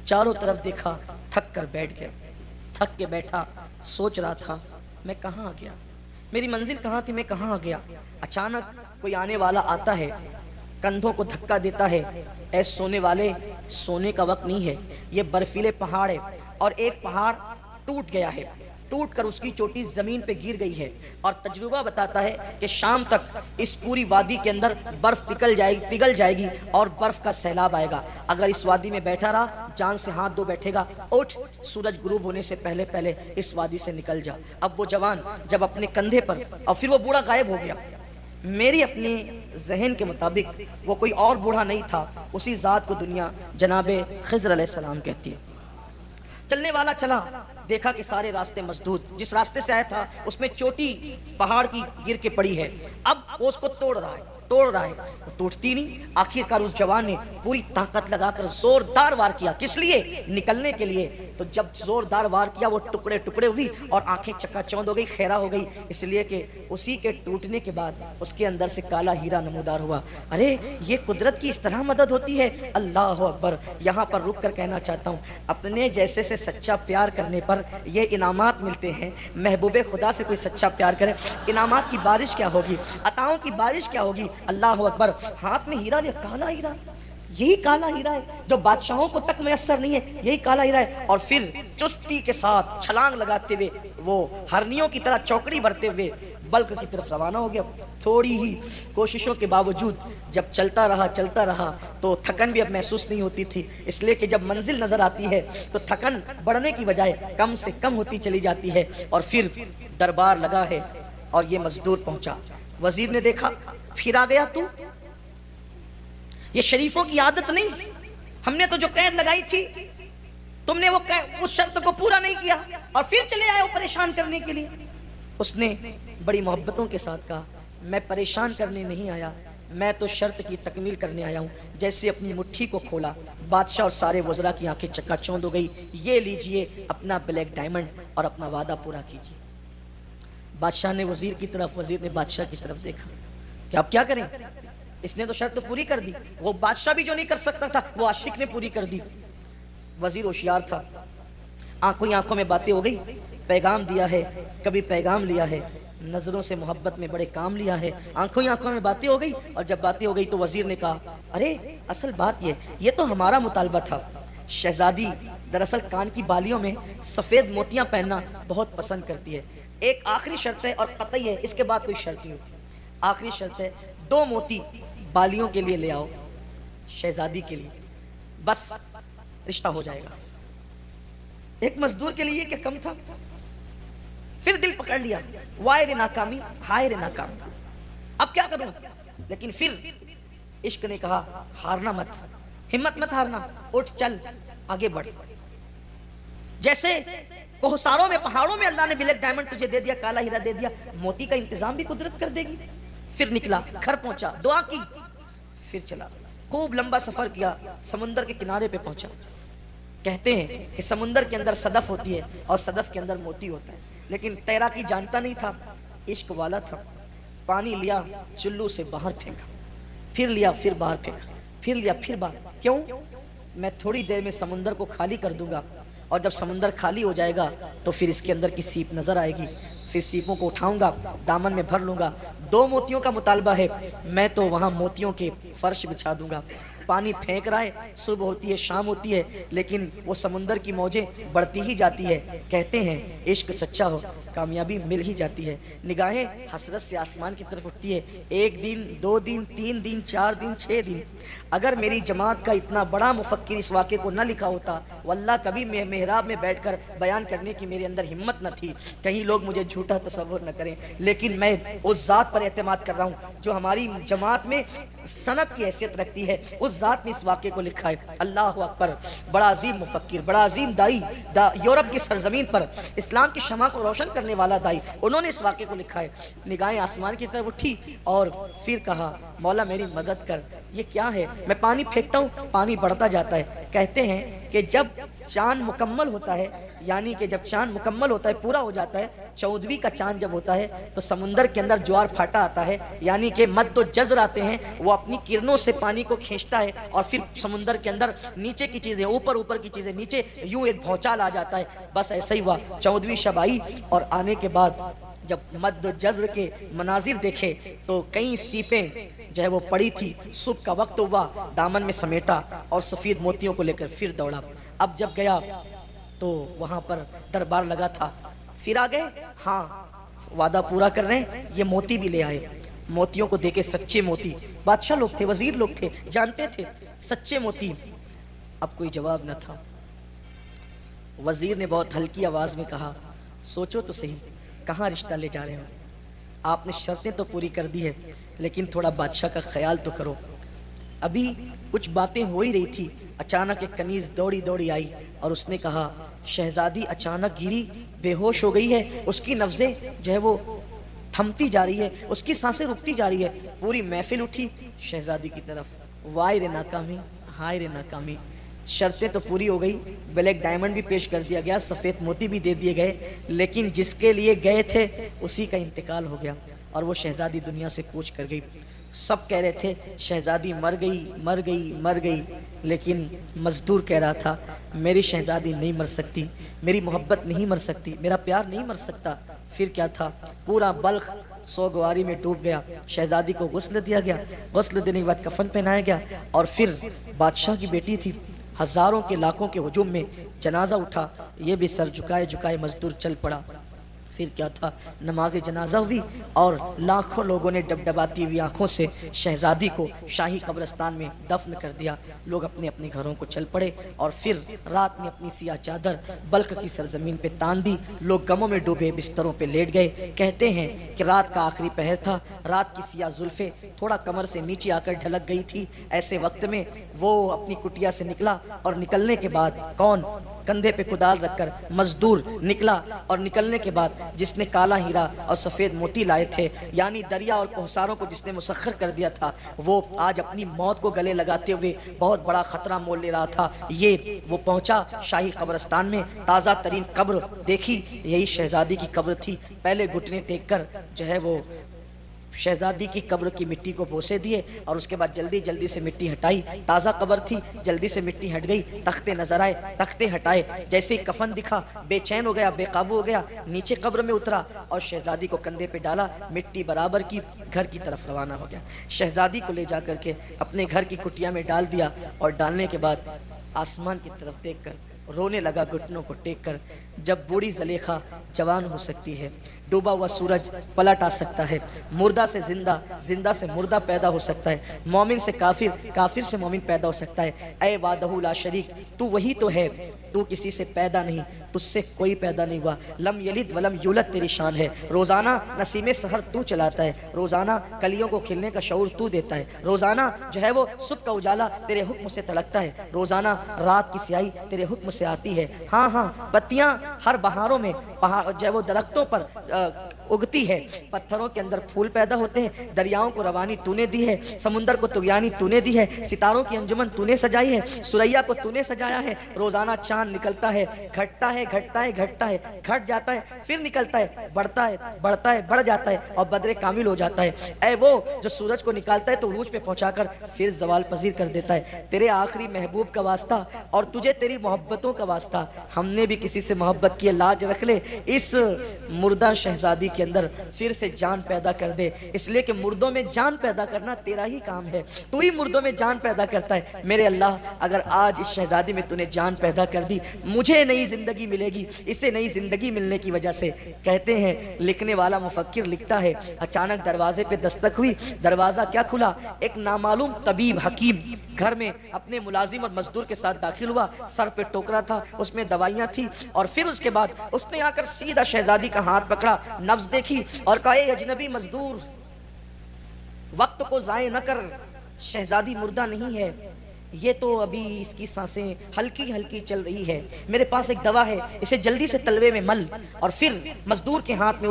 چاروں طرف دیکھا، تھک کر بیٹھ گیا، تھک کے بیٹھا، سوچ رہا تھا میں کہاں آ گیا، میری منزل کہاں تھی، میں کہاں آ گیا۔ اچانک کوئی آنے والا آتا ہے، کندھوں کو دھکا دیتا ہے، اے سونے والے، سونے کا وقت نہیں ہے، یہ برفیلے پہاڑ ہے، اور ایک پہاڑ ٹوٹ گیا ہے، ٹوٹ کر اس کی چوٹی زمین پہ گر گئی ہے، اور تجربہ بتاتا ہے کہ شام تک اس پوری وادی کے اندر برف پگھل جائے گی اور برف کا سیلاب آئے گا۔ اگر اس وادی میں بیٹھا رہا، جان سے ہاتھ دھو بیٹھے گا، اٹھ، سورج غروب ہونے سے پہلے پہلے اس وادی سے نکل جا۔ اب وہ جوان جب اپنے کندھے پر، اور پھر وہ بوڑھا غائب ہو گیا۔ میری اپنے ذہن کے مطابق وہ کوئی اور بوڑھا نہیں تھا، اسی ذات کو دنیا جناب خضر علیہ السلام کہتی ہے۔ چلنے والا چلا، دیکھا کہ سارے راستے مسدود، جس راستے سے آیا تھا اس میں چوٹی پہاڑ کی گر کے پڑی ہے، اب وہ اس کو توڑ رہا ہے، وہ ٹوٹتی نہیں۔ آخرکار اس جوان نے پوری طاقت لگا کر زوردار وار کیا، کس لیے؟ نکلنے کے لیے۔ تو جب زوردار وار کیا، وہ ٹکڑے ٹکڑے ہوئی اور آنکھیں چکا چوند ہو گئی، خیرہ ہو گئی، اس لیے کہ اسی کے ٹوٹنے کے بعد اس کے اندر سے کالا ہیرا نمودار ہوا۔ ارے یہ قدرت کی اس طرح مدد ہوتی ہے، اللہ اکبر۔ یہاں پر رک کر کہنا چاہتا ہوں، اپنے جیسے سے سچا پیار کرنے پر یہ انعامات ملتے ہیں۔ محبوب خدا سے کوئی سچا پیار کرے، انعامات کی بارش کیا ہوگی، عطاؤں کی بارش کیا ہوگی، اللہ اکبر۔ ہاتھ میں ہیرا لیا، کالا ہیرا، یہی کالا ہیرا ہے جو بادشاہوں کو تک میسر نہیں ہے، یہی کالا ہیرا ہے۔ اور پھر چستی کے ساتھ چھلانگ لگاتے ہوئے، وہ ہرنیوں کی طرح چوکڑی بھرتے ہوئے بلخ کی طرف روانہ ہو گیا۔ تھوڑی ہی کوششوں کے باوجود جب چلتا رہا تو تھکن بھی اب محسوس نہیں ہوتی تھی، اس لیے کہ جب منزل نظر آتی ہے تو تھکن بڑھنے کی بجائے کم سے کم ہوتی چلی جاتی ہے۔ اور پھر دربار لگا ہے اور یہ مزدور پہنچا۔ وزیر نے دیکھا، پھر آ گیا تو، یہ شریفوں کی عادت نہیں، ہم نے تو جو قید لگائی تھی تم نے اس شرط کو پورا نہیں کیا اور پھر چلے آئے ہو پریشان کرنے کے لیے۔ اس نے بڑی محبتوں کے ساتھ کہا میں پریشان کرنے نہیں آیا، میں تو شرط کی تکمیل کرنے آیا ہوں۔ جیسے اپنی مٹھی کو کھولا، بادشاہ اور سارے وزراء کی آنکھیں چکا چوند ہو گئی، یہ لیجئے اپنا بلیک ڈائمنڈ اور اپنا وعدہ پورا کیجئے۔ بادشاہ نے وزیر کی طرف، وزیر نے بادشاہ کی طرف دیکھا کہ اب کیا کریں، اس نے تو شرط پوری کر دی، وہ بادشاہ بھی جو نہیں کر سکتا تھا وہ عاشق نے پوری کر دی۔ وزیر ہوشیار تھا، آنکھوں میں باتیں ہو گئی، پیغام دیا ہے، کبھی پیغام لیا ہے، نظروں سے محبت میں بڑے کام لیا ہے، آنکھوں میں باتیں ہو گئی۔ اور جب باتیں ہو گئی تو وزیر نے کہا ارے اصل بات یہ تو ہمارا مطالبہ تھا، شہزادی دراصل کان کی بالیوں میں سفید موتیاں پہننا بہت پسند کرتی ہے، ایک آخری شرط ہے اور قطعی ہے، اس کے بعد کوئی شرط نہیں ہوتی، آخری شرط ہے 2 موتی بالیوں کے لیے لے آؤ شہزادی کے لیے، بس رشتہ ہو جائے گا۔ ایک مزدور کے لیے کیا کم تھا؟ پھر دل پکڑ لیا، وائے رے ناکامی، ہائے رے ناکامی، اب کیا کروں؟ لیکن پھر عشق نے کہا ہارنا مت، ہمت مت ہارنا، اٹھ چل آگے بڑھ۔ جیسے کوہساروں میں، پہاڑوں میں اللہ نے بلیک ڈائمنڈ تجھے دے دیا، کالا ہیرا دے دیا، موتی کا انتظام بھی قدرت کر دے گی۔ پھر نکلا، گھر پہنچا، دعا کی، پھر چلا، خوب لمبا سفر کیا، سمندر کے کنارے پہ پہنچا۔ کہتے ہیں کہ سمندر کے اندر صدف ہوتی ہے اور صدف کے اندر موتی ہوتا ہے، لیکن تیراکی جانتا نہیں تھا، عشق والا تھا۔ پانی لیا، چلو سے باہر پھینکا، پھر لیا، پھر باہر پھینکا، پھر لیا، پھر باہر۔ کیوں؟ میں تھوڑی دیر میں سمندر کو خالی کر دوں گا، اور جب سمندر خالی ہو جائے گا تو پھر اس کے اندر کی سیپ نظر آئے گی، پھر سیپوں کو اٹھاؤں گا، دامن میں بھر لوں گا۔ 2 موتیوں کا مطالبہ ہے، میں تو وہاں موتیوں کے فرش بچھا دوں گا۔ پانی پھینک رہا ہے، صبح ہوتی ہے، شام ہوتی ہے، لیکن وہ سمندر کی موجیں بڑھتی ہی جاتی ہے۔ کہتے ہیں عشق سچا ہو کامیابی مل ہی جاتی ہے۔ نگاہیں حسرت سے آسمان کی طرف اٹھتی ہے، 1 دن 2 دن 3 دن 4 دن 6 دن، اگر میری جماعت کا اتنا بڑا مفکر اس واقعے کو نہ لکھا ہوتا، واللہ کبھی محراب میں بیٹھ کر بیان کرنے کی میرے اندر ہمت نہ تھی، کہیں لوگ مجھے جھوٹا تصور نہ کریں، لیکن میں اس ذات پر اعتماد کر رہا ہوں جو ہماری جماعت میں سند کی حیثیت رکھتی ہے، اس ذات نے اس واقعے کو لکھا ہے۔ اللہ اکبر، بڑا عظیم مفکر، بڑا عظیم دائی، یورپ کی سرزمین پر اسلام کی شمع کو روشن کرنے والا دائی، انہوں نے اس واقعے کو لکھا ہے۔ نگاہیں آسمان کی طرف اٹھی اور پھر کہا مولا میری مدد کر، یہ کیا ہے؟ میں پانی پھینکتا ہوں، پانی بڑھتا جاتا ہے۔ کہتے ہیں کہ جب چاند مکمل ہوتا ہے، یعنی کہ جب چاند مکمل ہوتا ہے، پورا ہو جاتا ہے، 14ویں کا چاند جب ہوتا ہے تو سمندر کے اندر جوار پھاٹا آتا ہے، یعنی کہ مد و جزر آتے ہیں، وہ اپنی کرنوں سے پانی کو کھینچتا ہے اور پھر سمندر کے اندر نیچے کی چیزیں اوپر، اوپر کی چیزیں نیچے، یوں ایک بھونچال آ جاتا ہے۔ بس ایسا ہی ہوا، 14ویں شب آئی اور آنے کے بعد جب مد و جزر کے مناظر دیکھے تو کئی سیپیں جو ہے وہ پڑی تھی، صبح کا وقت ہوا، دامن میں سمیٹا اور سفید موتیوں کو لے کر پھر دوڑا۔ اب جب گیا تو وہاں پر دربار لگا تھا، پھر آ گئے، ہاں وعدہ پورا کر رہے ہیں، یہ موتی بھی لے آئے۔ موتیوں کو دیکھے، سچے موتی، بادشاہ لوگ تھے، وزیر لوگ تھے، جانتے تھے سچے موتی۔ اب کوئی جواب نہ تھا۔ وزیر نے بہت ہلکی آواز میں کہا سوچو تو صحیح، کہاں رشتہ لے جا رہے ہو؟ آپ نے شرطیں تو پوری کر دی ہے، لیکن تھوڑا بادشاہ کا خیال تو کرو۔ ابھی کچھ باتیں ہو ہی رہی تھی، اچانک ایک کنیز دوڑی دوڑی آئی اور اس نے کہا شہزادی اچانک گری، بے ہوش ہو گئی ہے، اس کی نبضیں جو ہے وہ تھمتی جا رہی ہے، اس کی سانسیں رکتی جا رہی ہے۔ پوری محفل اٹھی شہزادی کی طرف، وائے رے ناکامی، ہائے رے ناکامی۔ شرطیں تو پوری ہو گئی، بلیک ڈائمنڈ بھی پیش کر دیا گیا، سفید موتی بھی دے دیے گئے، لیکن جس کے لیے گئے تھے اسی کا انتقال ہو گیا اور وہ شہزادی دنیا سے کوچ کر گئی۔ سب کہہ رہے تھے شہزادی مر گئی مر گئی مر گئی، لیکن مزدور کہہ رہا تھا میری شہزادی نہیں مر سکتی، میری محبت نہیں مر سکتی، میرا پیار نہیں مر سکتا۔ پھر کیا تھا، پورا بلخ سوگواری میں ڈوب گیا، شہزادی کو غسل دیا گیا، غسل دینے کے بعد کفن پہنایا گیا، اور پھر بادشاہ کی بیٹی تھی، ہزاروں کے لاکھوں کے ہجوم میں جنازہ اٹھا، یہ بھی سر جھکائے جھکائے مزدور چل پڑا۔ پھر کیا تھا، نماز جنازہ ہوئی اور لاکھوں لوگوں نے ڈبڈباتی ہوئی آنکھوں سے شہزادی کو شاہی قبرستان میں دفن کر دیا۔ لوگ اپنے اپنے گھروں کو چل پڑے اور پھر رات نے اپنی سیاہ چادر بلخ کی سرزمین پہ تان دی۔ لوگ غموں میں ڈوبے بستروں پہ لیٹ گئے۔ کہتے ہیں کہ رات کا آخری پہر تھا، رات کی سیاہ زلفیں تھوڑا کمر سے نیچے آ کر ڈھلک گئی تھی۔ ایسے وقت میں وہ اپنی کٹیا سے نکلا اور نکلنے کے بعد کون؟ کندھے پہ کدال رکھ کر مزدور نکلا، اور نکلنے کے بعد جس نے کالا ہیرا اور سفید موتی لائے تھے، یعنی دریا اور کوہساروں کو جس نے مسخر کر دیا تھا، وہ آج اپنی موت کو گلے لگاتے ہوئے بہت بڑا خطرہ مول لے رہا تھا۔ یہ وہ پہنچا شاہی قبرستان میں، تازہ ترین قبر دیکھی، یہی شہزادی کی قبر تھی۔ پہلے گھٹنے ٹیک کر جو ہے وہ شہزادی کی قبر کی مٹی کو بوسے دیے اور اس کے بعد جلدی جلدی سے مٹی ہٹائی۔ تازہ قبر تھی، جلدی سے مٹی ہٹ گئی، تختے نظر آئے، تختے ہٹائے، جیسے ہی کفن دکھا بے چین ہو گیا، بے قابو ہو گیا، نیچے قبر میں اترا اور شہزادی کو کندھے پہ ڈالا، مٹی برابر کی، گھر کی طرف روانہ ہو گیا۔ شہزادی کو لے جا کر کے اپنے گھر کی کٹیا میں ڈال دیا اور ڈالنے کے بعد آسمان کی طرف دیکھ کر رونے لگا گھٹنوں کو ٹیک کر۔ جب بوڑھی زلیخا جوان ہو سکتی ہے، ڈوبا ہوا سورج پلٹ آ سکتا ہے، مردہ سے زندہ، زندہ سے مردہ پیدا ہو سکتا ہے، مومن سے کافر، کافر سے مومن پیدا ہو سکتا ہے۔ اے وحدہ لا شریک، تو وہی تو ہے، تو کسی سے پیدا نہیں، تجھ سے کوئی پیدا نہیں ہوا، لم یلد ولم یولد تیری شان ہے۔ روزانہ نسیم سحر تو چلاتا ہے، روزانہ کلیوں کو کھلنے کا شعور تو دیتا ہے، روزانہ جو ہے وہ صبح کا اجالا تیرے حکم سے تڑکتا ہے، روزانہ رات کی سیاہی تیرے حکم سے آتی ہے۔ ہاں ہاں، پتیاں ہر بہاروں میں جو ہے وہ درختوں پر اگتی ہے، پتھروں کے اندر پھول پیدا ہوتے ہیں، دریاؤں کو روانی تو نے دی ہے، سمندر کو طغیانی تو نے دی ہے، ستاروں کی انجمن تو نے سجائی ہے، سریا کو تو نے سجایا ہے۔ روزانہ چاند نکلتا ہے، گھٹتا ہے، گھٹتا ہے، گھٹتا ہے، گھٹ جاتا ہے، پھر نکلتا ہے، بڑھتا ہے، بڑھتا ہے، بڑھ جاتا ہے اور بدر کامل ہو جاتا ہے۔ اے وہ جو سورج کو نکالتا ہے تو عروج پہ پہنچا کر پھر زوال پذیر کر دیتا ہے۔ تیرے آخری محبوب کا واسطہ اور تجھے تیری محبتوں کا واسطہ، ہم نے بھی کسی سے محبت کی، لاج رکھ لے، اس مردہ شہزادی کے اندر پھر سے جان پیدا کر دے، اس لیے کہ مردوں میں جان پیدا کرنا تیرا ہی کام ہے، تو ہی مردوں میں جان پیدا کرتا ہے۔ میرے اللہ، اگر آج اس شہزادی میں تو نے جان پیدا کر دی، مجھے نئی زندگی ملے گی، اسے نئی زندگی ملنے کی وجہ سے۔ کہتے ہیں لکھنے والا مفکر لکھتا ہے، اچانک دروازے پہ دستک ہوئی، دروازہ کیا کھلا، ایک نامعلوم طبیب حکیم گھر میں اپنے ملازم اور مزدور کے ساتھ داخل ہوا، سر پہ ٹوکرا تھا، اس میں دوائیاں تھی، اور پھر اس کے بعد اس نے آ کر سیدھا شہزادی کا ہاتھ پکڑا، نبض دیکھی اور کہا، اے اجنبی مزدور، وقت کو ضائع نہ کر، شہزادی مردہ نہیں ہے، یہ تو ابھی اس کی سانسیں ہلکی ہلکی چل رہی ہے، میرے پاس ایک دوا ہے، اسے جلدی سے تلوے میں مل۔ اور پھر مزدور کے ہاتھ میں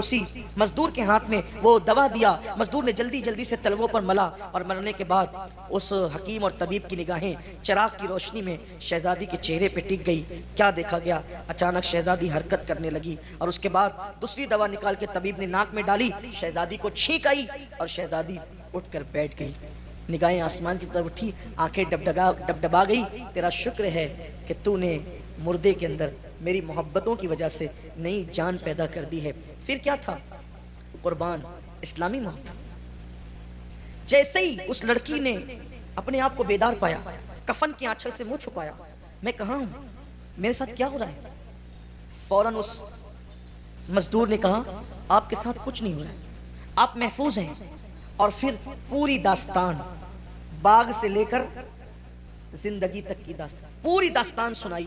مزدور کے ہاتھ میں وہ دوا دیا، مزدور نے جلدی جلدی سے تلووں پر ملا، اور ملنے کے بعد اس حکیم اور طبیب کی نگاہیں چراغ کی روشنی میں شہزادی کے چہرے پہ ٹک گئی۔ کیا دیکھا گیا، اچانک شہزادی حرکت کرنے لگی، اور اس کے بعد دوسری دوا نکال کے طبیب نے ناک میں ڈالی، شہزادی کو چھینک آئی اور شہزادی اٹھ کر بیٹھ گئی، نگاہیں آسمان کی طرف اٹھی، آنکھیں ڈبڈبا گئی۔ تیرا شکر ہے کہ تو نے مردے کے اندر میری محبتوں کی وجہ سے نئی جان پیدا کر دی ہے۔ پھر کیا تھا، قربان اسلامی محبت۔ جیسے ہی اس لڑکی نے اپنے آپ کو بیدار پایا، کفن کی آنچل سے منہ چھپایا، میں کہاں ہوں، میرے ساتھ کیا ہو رہا ہے، فوراً اس مزدور نے کہا، آپ کے ساتھ کچھ نہیں ہو رہا ہے، آپ محفوظ ہیں۔ اور پھر پوری داستان، باغ سے لے کر زندگی تک کی داستان، پوری داستان سنائی،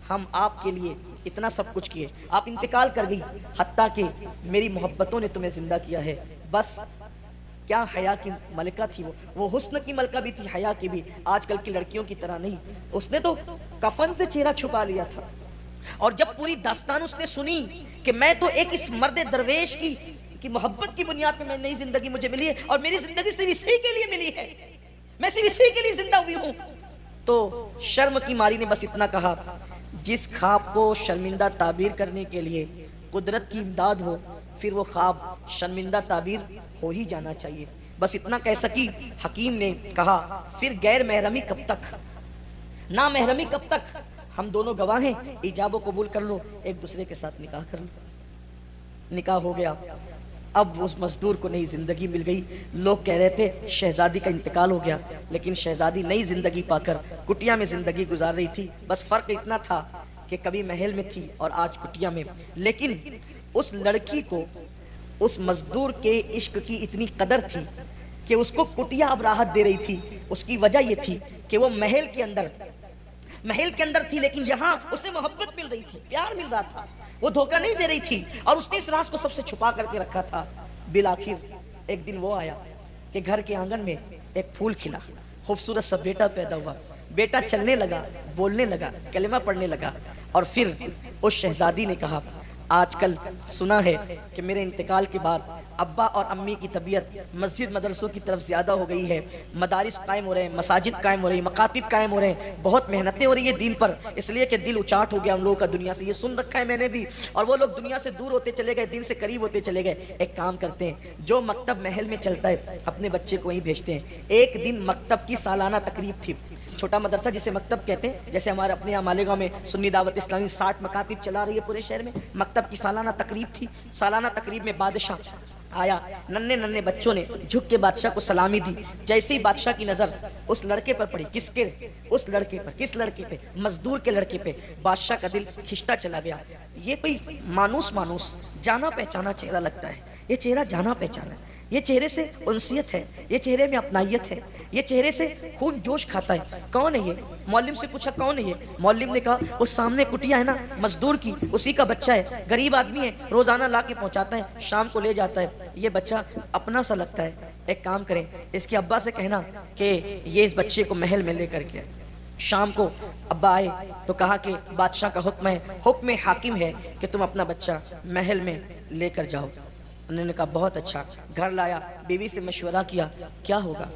ہم آپ کے لیے اتنا سب کچھ کیے، آپ انتقال کر گئی، حتیٰ کہ میری محبتوں نے تمہیں زندہ کیا ہے۔ بس کیا حیا کی ملکہ تھی وہ حسن کی ملکہ بھی تھی، حیا کی بھی، آج کل کی لڑکیوں کی طرح نہیں، اس نے تو کفن سے چہرہ چھپا لیا تھا۔ اور جب پوری داستان اس نے سنی کہ میں تو ایک اس مرد درویش کی محبت کی بنیاد پہ میں نئی زندگی مجھے ملی ہے، اور میری زندگی صرف اسی کے لیے ملی ہے، میں صرف اسی کے لیے زندہ ہوئی ہوں، تو شرم کی ماری نے بس اتنا کہا، جس خواب کو شرمندہ تعبیر کرنے کے لیے قدرت کی امداد ہو، پھر وہ خواب شرمندہ تعبیر ہو ہی جانا چاہیے، بس اتنا کہہ سکی۔ حکیم نے کہا، پھر غیر محرمی کب تک، نا محرمی کب تک، ہم دونوں گواہ ہیں، ایجاب و قبول کر لو، ایک دوسرے کے ساتھ نکاح کر لو۔ نکاح ہو گیا، اب اس مزدور کو نئی زندگی مل گئی۔ لوگ کہہ رہے تھے شہزادی کا انتقال ہو گیا، لیکن شہزادی نئی زندگی پا کر کٹیا میں زندگی گزار رہی تھی، بس فرق اتنا تھا کہ کبھی محل میں تھی اور آج کٹیا میں۔ لیکن اس لڑکی کو اس مزدور کے عشق کی اتنی قدر تھی کہ اس کو کٹیا اب راحت دے رہی تھی. اس کی وجہ یہ تھی کہ وہ محل کے اندر تھی، لیکن یہاں اسے محبت مل رہی تھی، پیار مل رہا تھا، وہ دھوکہ نہیں دے رہی تھی، اور اس نے اس راز کو سب سے چھپا کر کے رکھا تھا. بالآخر ایک دن وہ آیا کہ گھر کے آنگن میں ایک پھول کھلا، خوبصورت سا بیٹا پیدا ہوا. بیٹا چلنے لگا، بولنے لگا، کلمہ پڑھنے لگا. اور پھر اس شہزادی نے کہا آج کل سنا ہے کہ میرے انتقال کے بعد ابا اور امی کی طبیعت مسجد مدرسوں کی طرف زیادہ ہو گئی ہے، مدارس قائم ہو رہے ہیں، مساجد قائم ہو رہی ہیں، مکاتب قائم ہو رہے ہیں، بہت محنتیں ہو رہی ہیں دین پر، اس لیے کہ دل اچاٹ ہو گیا ہم لوگوں کا دنیا سے. یہ سن رکھا ہے میں نے بھی، اور وہ لوگ دنیا سے دور ہوتے چلے گئے، دین سے قریب ہوتے چلے گئے. ایک کام کرتے ہیں، جو مکتب محل میں چلتا ہے اپنے بچے کو وہیں بھیجتے ہیں. ایک دن مکتب کی سالانہ تقریب تھی، چھوٹا مدرسہ جسے مکتب کہتے ہیں، جیسے ہمارے اپنے یہاں مالیگاؤں میں سنی دعوت اسلامی 60 مکاتب چلا رہی ہے پورے شہر میں. مکتب کی سالانہ تقریب تھی. سالانہ تقریب میں بادشاہ آیا، ننھے بچوں نے جھک کے بادشاہ کو سلامی دی. جیسے ہی بادشاہ کی نظر اس لڑکے پر پڑی، کس لڑکے پہ؟ مزدور کے لڑکے پہ. بادشاہ کا دل کھنچتا چلا گیا. یہ کوئی مانوس جانا پہچانا چہرہ لگتا ہے، یہ چہرہ جانا پہچانا ہے، یہ چہرے سے انسیت ہے، یہ چہرے میں اپنائیت ہے، یہ چہرے سے خون جوش کھاتا ہے. کون ہے یہ؟ معلم سے پوچھا کون ہے یہ؟ معلم نے کہا وہ سامنے کٹیا ہے نا مزدور کی، اسی کا بچہ ہے، غریب آدمی ہے، روزانہ لا کے پہنچاتا ہے، شام کو لے جاتا ہے. یہ بچہ اپنا سا لگتا ہے. ایک کام کریں، اس کے ابا سے کہنا کہ یہ اس بچے کو محل میں لے کر کے. شام کو ابا آئے تو کہا کہ بادشاہ کا حکم ہے، حکم حاکم ہے کہ تم اپنا بچہ محل میں لے کر جاؤ. انہوں نے کہا بہت اچھا. گھر لایا، بیوی سے مشورہ کیا، کیا ہوگا،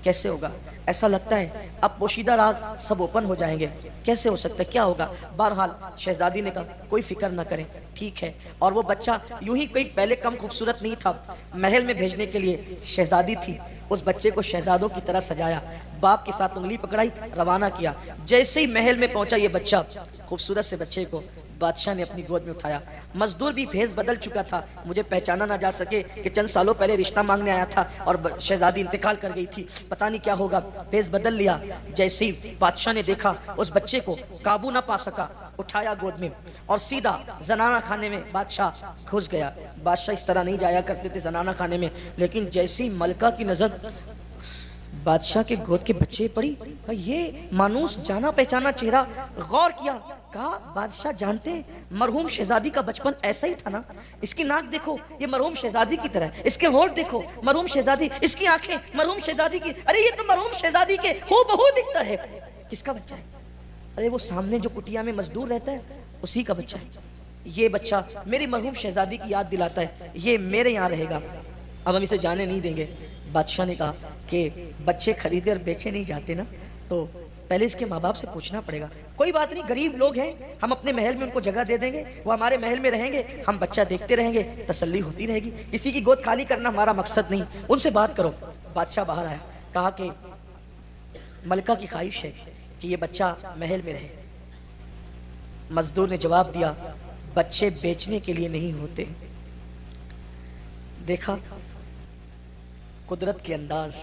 کیسے ہوگا؟ ایسا لگتا ہے اب پوشیدہ راز سب اوپن ہو جائیں گے، کیسے ہو سکتا ہے، کیا ہوگا؟ بہرحال شہزادی نے کہا کوئی فکر نہ کریں، ٹھیک ہے. اور وہ بچہ یوں ہی کوئی پہلے کم خوبصورت نہیں تھا، محل میں بھیجنے کے لیے شہزادی تھی. اس بچے کو شہزادوں کی طرح سجایا، باپ کے ساتھ انگلی پکڑائی، روانہ کیا. جیسے ہی محل میں پہنچا یہ بچہ، خوبصورت سے بچے کو بادشاہ نے اپنی گود میں اٹھایا. مزدور بھی بھیس بدل چکا تھا، مجھے پہچانا نہ جا سکے کہ چند سالوں پہلے رشتہ مانگنے آیا تھا اور شہزادی انتقال کر گئی تھی، پتہ نہیں کیا ہوگا. بھیس بدل لیا. جیسے ہی بادشاہ نے دیکھا اس بچے کو قابو نہ پا سکا، اٹھایا گود میں اور سیدھا زنانہ خانے میں بادشاہ گھس گیا. بادشاہ اس طرح نہیں جایا کرتے تھے زنانہ خانے میں، لیکن جیسی ملکہ کی نظر بادشاہ کے گود کے بچے پڑی، یہ مانوس جانا پہچانا چہرہ. غور کیا، کہا بادشاہ جانتے ہیں مرحوم شہزادی کا بچپن ایسا ہی تھا نا؟ اس کی ناک دیکھو یہ مرحوم شہزادی کی طرح ہے، اس کے ہونٹ دیکھو مرحوم شہزادی، اس کی آنکھیں مرحوم شہزادی کی. ارے یہ تو مرحوم شہزادی کے ہو بہو دکھتا ہے. کس کا بچہ ہے؟ ارے وہ سامنے جو کٹیا میں مزدور رہتا ہے اسی کا بچہ ہے. یہ بچہ میری مرحوم شہزادی کی یاد دلاتا ہے، یہ میرے یہاں رہے گا، اب ہم اسے جانے نہیں دیں گے. بادشاہ نے کہا کہ بچے خریدے اور بیچے نہیں جاتے نا، تو پہلے اس کے ماں باپ سے پوچھنا پڑے گا. کوئی بات نہیں، غریب لوگ ہیں، ہم اپنے محل میں ان کو جگہ دے دیں گے، وہ ہمارے محل میں رہیں گے، ہم بچہ دیکھتے رہیں گے، تسلی ہوتی رہے گی. کسی کی گود خالی کرنا ہمارا مقصد نہیں، ان سے بات کرو. بادشاہ باہر آیا، کہا کہ ملکہ کی خواہش ہے کہ یہ بچہ محل میں رہے. مزدور نے جواب دیا بچے بیچنے کے لیے نہیں ہوتے. دیکھا قدرت کے انداز.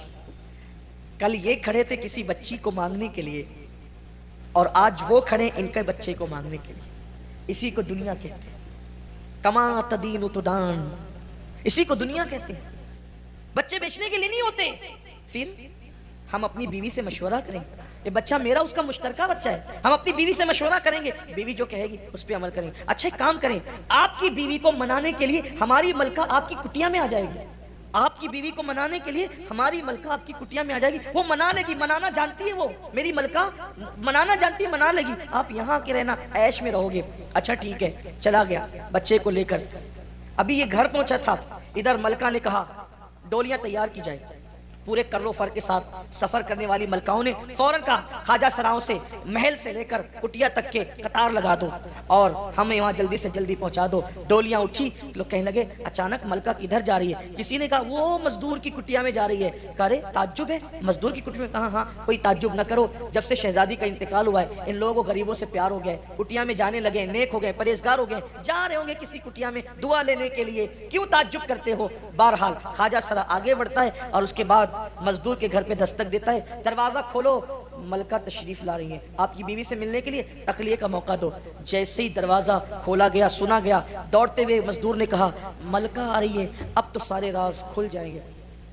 کل یہ کھڑے تھے کسی بچی کو مانگنے کے لیے اور آج وہ کھڑے ان کے بچے کو مانگنے کے لیے. اسی کو دنیا کہتے ہیں، کما تدین تدان، اسی کو دنیا کہتے ہیں. بچے بیچنے کے لیے نہیں ہوتے. پھر ہم اپنی بیوی سے مشورہ کریں، یہ بچہ میرا اس کا مشترکہ بچہ ہے، ہم اپنی بیوی سے مشورہ کریں گے، بیوی جو کہے گی اس پہ عمل کریں گے. اچھا ایک کام کریں، آپ کی بیوی کو منانے کے لیے ہماری ملکہ آپ کی کٹیا میں آ جائے گی. آپ کی بیوی کو منانے کے لیے ہماری ملکہ آپ کی کٹیا میں آ جائے گی، وہ منا لے گی، منانا جانتی ہے وہ میری ملکہ، منانا جانتی ہے، منا لے گی. آپ یہاں کے رہنا، عیش میں رہو گے. اچھا ٹھیک ہے. چلا گیا بچے کو لے کر. ابھی یہ گھر پہنچا تھا، ادھر ملکہ نے کہا ڈولیاں تیار کی جائے. پورے کر و فر کے ساتھ سفر کرنے والی ملکاؤں نے فوراً کہا خواجہ سراؤں سے محل سے لے کر کٹیا تک کے قطار لگا دو اور ہمیں وہاں جلدی سے جلدی پہنچا دو. ڈولیاں اٹھی، لوگ کہنے لگے اچانک ملکہ کدھر جا رہی ہے؟ کسی نے کہا وہ مزدور کی کٹیا میں جا رہی ہے. کہا رے تعجب ہے مزدور کی کٹیا میں؟ کہا ہاں کوئی تعجب نہ کرو، جب سے شہزادی کا انتقال ہوا ہے ان لوگوں کو غریبوں سے پیار ہو گیا، کٹیا میں جانے لگے، نیک ہو گئے، پرہیزگار ہو گئے، جا رہے ہوں گے کسی کٹیا میں دعا لینے کے لیے، کیوں تعجب کرتے ہو؟ بہرحال خواجہ سرا آگے بڑھتا ہے اور اس کے بعد مزدور کے گھر پہ دستک دیتا ہے. دروازہ کھولو. ملکہ تشریف لا رہی ہیں، آپ کی بیوی سے ملنے کے لیے تخلیہ کا موقع دو۔ جیسے ہی دروازہ کھولا گیا، سنا گیا، دوڑتے ہوئے مزدور نے کہا ملکہ آ رہی ہے، اب تو سارے راز کھل جائیں گے،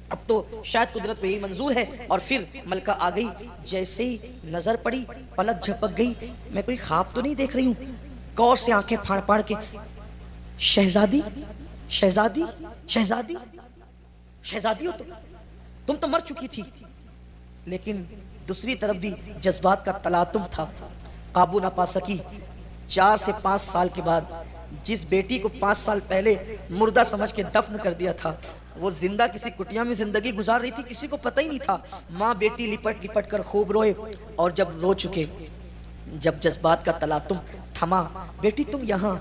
اب تو شاید قدرت پہ ہی منظور ہے۔ اور پھر ملکہ آ گئی، جیسے ہی نظر پڑی پلک جھپک گئی، میں کوئی خواب تو نہیں دیکھ رہی ہوں؟ غور سے آنکھیں پھاڑ پھاڑ کے، شہزادی شہزادی شہزادی شہزادی ہو تم تو مر چکی تھی۔ لیکن دوسری طرف بھی جذبات کا تلاطم تھا، قابو نہ پا سکی۔ 4 سے 5 سال کے بعد جس بیٹی کو 5 سال پہلے مردہ سمجھ کے دفن کر دیا تھا، وہ زندہ کسی کٹیا میں زندگی گزار رہی تھی، کسی کو پتہ ہی نہیں تھا۔ ماں بیٹی لپٹ لپٹ کر خوب روئے، اور جب رو چکے، جب جذبات کا تلاطم تھما، بیٹی تم یہاں،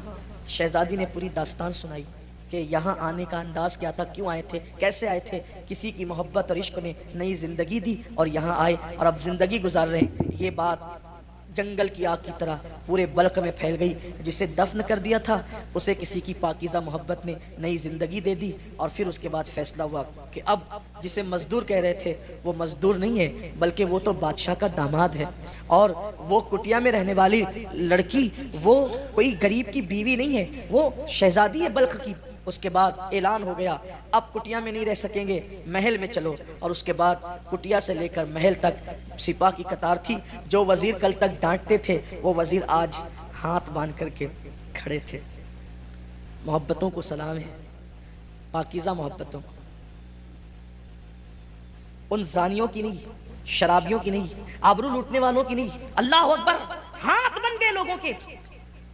شہزادی نے پوری داستان سنائی کہ یہاں آنے کا انداز کیا تھا، کیوں آئے تھے، کیسے آئے تھے، کسی کی محبت اور عشق نے نئی زندگی دی اور یہاں آئے اور اب زندگی گزار رہے ہیں۔ یہ بات جنگل کی آگ کی طرح پورے بلخ میں پھیل گئی۔ جسے دفن کر دیا تھا اسے کسی کی پاکیزہ محبت نے نئی زندگی دے دی، اور پھر اس کے بعد فیصلہ ہوا کہ اب جسے مزدور کہہ رہے تھے وہ مزدور نہیں ہے، بلکہ وہ تو بادشاہ کا داماد ہے، اور وہ کٹیا میں رہنے والی لڑکی وہ کوئی غریب کی بیوی نہیں ہے، وہ شہزادی ہے بلخ کی۔ اس کے بعد اعلان ہو گیا اب کٹیا میں نہیں رہ سکیں گے، محل میں چلو۔ اور اس کے بعد کٹیا سے لے کر محل تک سپاہ کی قطار تھی۔ جو وزیر کل تک ڈانٹتے تھے وہ وزیر آج ہاتھ باندھ کر کے کھڑے تھے۔ محبتوں کو سلام ہے، پاکیزہ محبتوں کو، ان زانیوں کی نہیں، شرابیوں کی نہیں، آبرو لوٹنے والوں کی نہیں۔ اللہ اکبر، ہاتھ بن گئے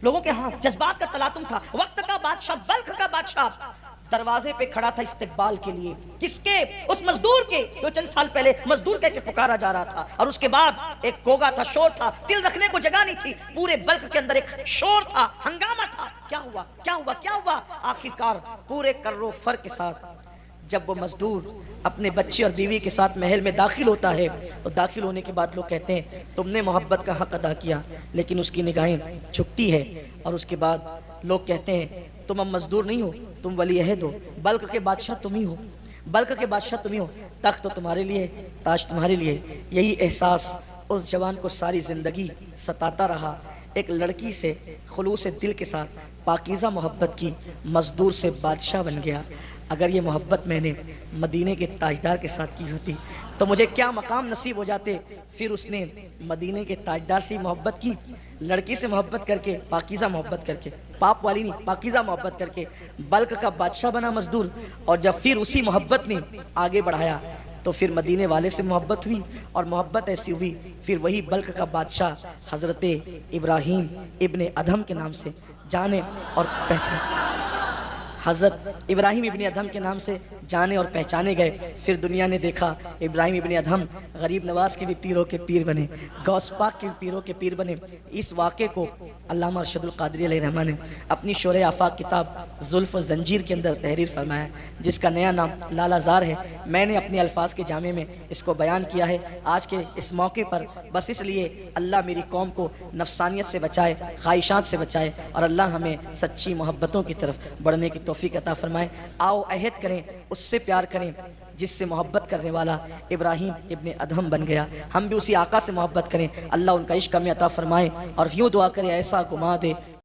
لوگوں کے ہاتھ، جذبات کا تلاطم تھا۔ وقت کا بادشاہ، بلخ کا بادشاہ دروازے پہ کھڑا تھا استقبال کے لیے، کس کے؟ اس مزدور کے جو چند سال پہلے مزدور کہہ کے پکارا جا رہا تھا۔ اور اس کے بعد ایک گوگا تھا، شور تھا، دل رکھنے کو جگہ نہیں تھی، پورے بلخ کے اندر ایک شور تھا، ہنگامہ تھا۔ کیا ہوا کیا ہوا کیا ہوا؟ آخرکار پورے کر و فر کے ساتھ جب وہ مزدور اپنے بچے اور بیوی کے ساتھ محل میں داخل ہوتا ہے، اور داخل ہونے کے بعد لوگ کہتے ہیں تم نے محبت کا حق ادا کیا، لیکن اس کی نگاہیں جھکتی ہے۔ اور اس کے بعد لوگ کہتے ہیں تم اب مزدور نہیں ہو، تم ولی عہد ہو، بلخ کے بادشاہ تم ہی ہو، بلخ کے بادشاہ تم ہی ہو، تخت تو تمہارے لیے، تاج تمہارے لیے۔ یہی احساس اس جوان کو ساری زندگی ستاتا رہا۔ ایک لڑکی سے خلوص دل کے ساتھ پاکیزہ محبت کی، مزدور سے بادشاہ بن گیا۔ اگر یہ محبت میں نے مدینے کے تاجدار کے ساتھ کی ہوتی تو مجھے کیا مقام نصیب ہو جاتے۔ پھر اس نے مدینے کے تاجدار سے محبت کی، لڑکی سے محبت کر کے، پاکیزہ محبت کر کے، پاپ والی نہیں، پاکیزہ محبت کر کے بلخ کا بادشاہ بنا مزدور۔ اور جب پھر اسی محبت نے آگے بڑھایا تو پھر مدینے والے سے محبت ہوئی، اور محبت ایسی ہوئی پھر وہی بلخ کا بادشاہ حضرت ابراہیم ابن ادھم کے نام سے جانے اور پہچانے، حضرت ابراہیم ابن ادھم کے نام سے جانے اور پہچانے گئے۔ پھر دنیا نے دیکھا ابراہیم ابن ادھم غریب نواز کے بھی پیروں کے پیر بنے، غوث پاک کے پیروں کے پیر بنے۔ اس واقعے کو علامہ ارشد القادری علیہ رحمہ نے اپنی شورِ آفاق کتاب زلف و زنجیر کے اندر تحریر فرمایا، جس کا نیا نام لالہ زار ہے۔ میں نے اپنے الفاظ کے جامع میں اس کو بیان کیا ہے آج کے اس موقع پر، بس اس لیے اللہ میری قوم کو نفسانیت سے بچائے، خواہشات سے بچائے، اور اللہ ہمیں سچی محبتوں کی طرف بڑھنے کی توفیق عطا فرمائے۔ آؤ عہد کریں، اس سے پیار کریں جس سے محبت کرنے والا ابراہیم ابن ادھم بن گیا۔ ہم بھی اسی آقا سے محبت کریں، اللہ ان کا عشق ہمیں عطا فرمائے، اور یوں دعا کریں ایسا گما دے